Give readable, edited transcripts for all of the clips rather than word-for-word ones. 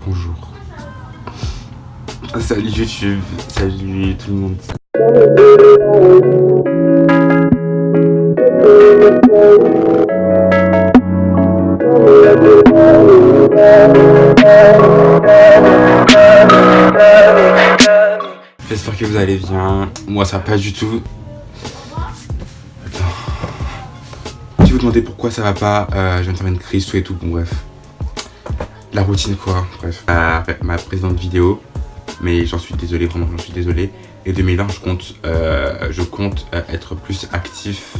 Bonjour. Salut YouTube, salut tout le monde. J'espère que vous allez bien. Moi ça va pas du tout. Attends. Si vous demandez pourquoi ça va pas, je viens de faire une crise, tout et tout, bon bref. La routine quoi, bref. Ma précédente vidéo, mais j'en suis désolé, vraiment j'en suis désolé. Et 2020 je compte être plus actif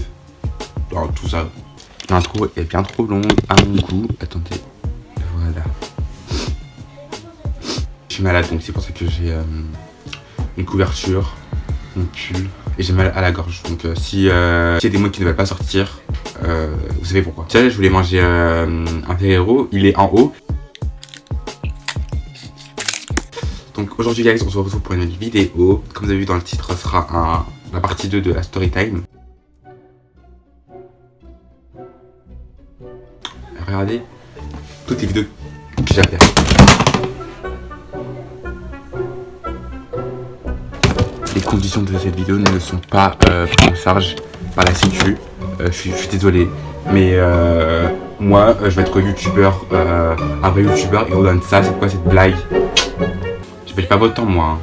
dans tout ça. L'intro est bien trop longue à mon goût. Attendez, voilà. Je suis malade donc c'est pour ça que j'ai une couverture, mon pull. Et j'ai mal à la gorge. Donc s'il y a des mots qui ne veulent pas sortir, vous savez pourquoi. Tiens, je voulais manger un Ferrero, il est en haut. Donc aujourd'hui guys, on se retrouve pour une vidéo. Comme vous avez vu dans le titre, ce sera la partie 2 de la story time. Regardez toutes les vidéos que j'ai à faire. Les conditions de cette vidéo ne sont pas prises en charge par la sécu. Je suis désolé, mais moi je vais être youtubeur, un vrai youtubeur, et on donne ça. C'est quoi cette blague? Je paye pas votre temps moi.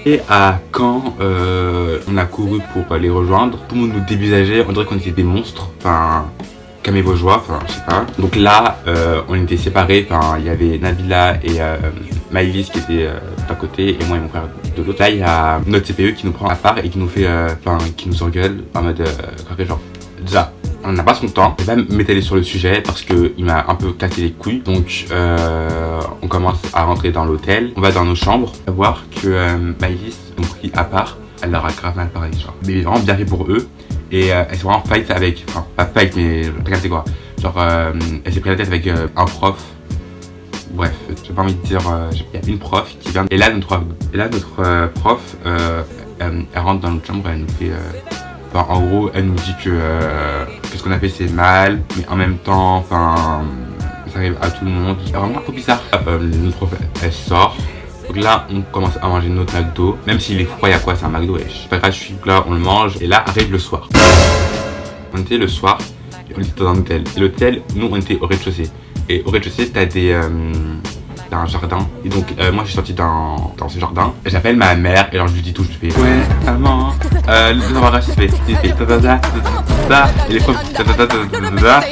Et à quand on a couru pour les rejoindre, tout le monde nous dévisageait, on dirait qu'on était des monstres. Enfin, calmez vos joies, enfin je sais pas. Donc là on était séparés, enfin il y avait Nabila et Maëlys qui étaient d'un côté et moi et mon frère de l'autre. Là il y a notre CPE qui nous prend à part et qui nous fait, qui nous engueule en mode genre déjà on n'a pas son temps. Je vais pas m'étaler sur le sujet parce que il m'a un peu cassé les couilles. Donc on commence à rentrer dans l'hôtel, on va dans nos chambres. On va voir que Maëlys nous pris à part, elle leur a grave mal pareil genre. Mais vraiment bien fait pour eux. Et elle s'est vraiment fight avec, enfin pas fight mais regardez quoi. Genre elle s'est pris la tête avec un prof. Bref, j'ai pas envie de dire, il y a une prof qui vient. Et là notre prof, elle rentre dans notre chambre et elle nous fait... Enfin, en gros, elle nous dit que ce qu'on a fait c'est mal, mais en même temps, enfin, ça arrive à tout le monde. C'est vraiment un peu bizarre. Notre prof, elle sort. Donc là, on commence à manger notre McDo. Même s'il est froid, il y a quoi? C'est un McDo, wesh. C'est pas grave, je suis là, on le mange. Et là, arrive le soir. On était le soir, et on était dans un hôtel. Et l'hôtel, nous, on était au rez-de-chaussée. Et au rez-de-chaussée, t'as un jardin. Et donc moi je suis sorti dans ce jardin. J'appelle ma mère et alors je lui dis tout, je lui fais ouais maman, l'embarras il fait ta et les profs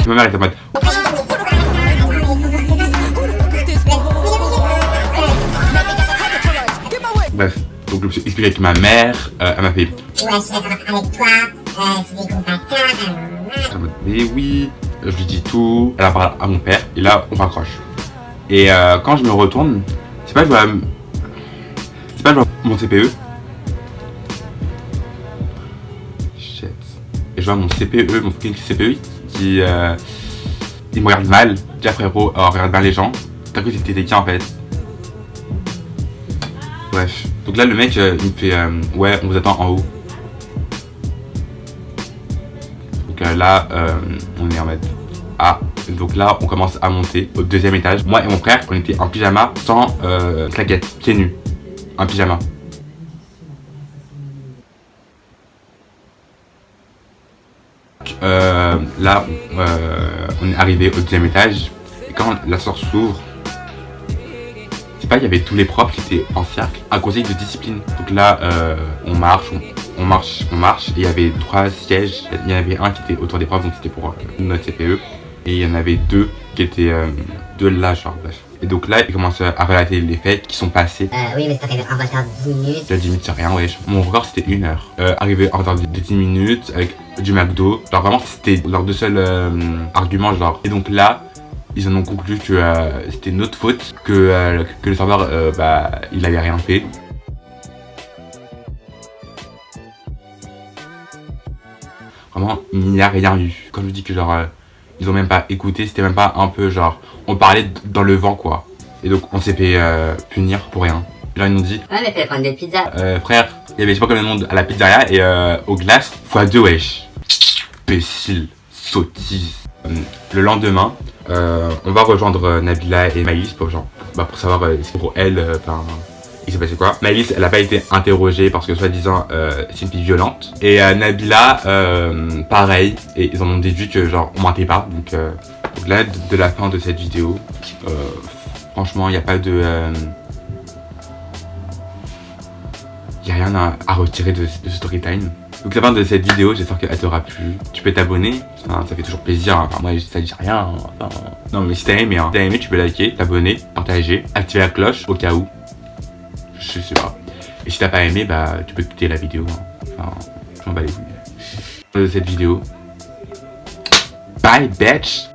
ma mère est en mode bref. Donc je me suis expliqué avec ma mère, elle m'a fait ouais je suis d'accord avec toi, c'est des contacts. Mais oui, je lui dis tout, elle en parle à mon père et là on raccroche. Et quand je me retourne, c'est pas je vois mon CPE. Shit. Et je vois mon CPE, mon fucking CPE qui il me regarde mal. Tiens frérot, regarde bien les gens. T'as cru que t'étais qui en fait? Bref. Donc là le mec il me fait ouais on vous attend en haut. Donc là on est en mode ah. Donc là on commence à monter au deuxième étage. Moi et mon frère on était en pyjama sans claquettes, pieds nus, en pyjama. Là on est arrivé au deuxième étage et quand l'ascenseur s'ouvre, c'est pas il y avait tous les profs qui étaient en cercle, un conseil de discipline. Donc là on marche et il y avait 3 sièges. Il y en avait un qui était autour des profs donc c'était pour notre CPE. Et il y en avait 2 qui étaient de là, genre bref. Et donc là, il commence à relater les faits qui sont passés. Oui, mais c'est arrivé en retard de 10 minutes. Déjà 10 minutes, c'est rien, wesh. Mon record, c'était 1 heure. Arrivé en retard de 10 minutes avec du McDo. Genre vraiment, c'était leurs 2 seuls arguments, genre. Et donc là, ils en ont conclu que c'était notre faute, que le serveur, il avait rien fait. Vraiment, il n'y a rien eu. Quand je dis que genre... ils ont même pas écouté, c'était même pas un peu genre... On parlait dans le vent quoi. Et donc on s'est fait punir pour rien. Genre ils nous dit Ouais, mais fais prendre des pizzas. frère, il y avait je sais pas combien de monde à la pizzeria et aux glaces, x2 wesh. Imbécile, sottise. Le lendemain, on va rejoindre Nabila et Maïs pour savoir pour elle, il s'est passé quoi. Maïs, elle a pas été interrogée parce que soi-disant c'est une fille violente. Et Nabila, pareil, et ils en ont déduit que genre on mentait pas. Donc là, de la fin de cette vidéo, franchement, il n'y a pas de... il n'y a rien à retirer de Storytime. Donc c'est la fin de cette vidéo, j'espère qu'elle t'aura plu. Tu peux t'abonner, ça fait toujours plaisir. Enfin, moi ça dit rien. Enfin, non mais si t'as aimé, si t'as aimé, tu peux liker, t'abonner, partager, activer la cloche au cas où. Je sais pas. Et si t'as pas aimé, bah tu peux quitter la vidéo. Enfin, je m'en bats les couilles. De cette vidéo. Bye bitch.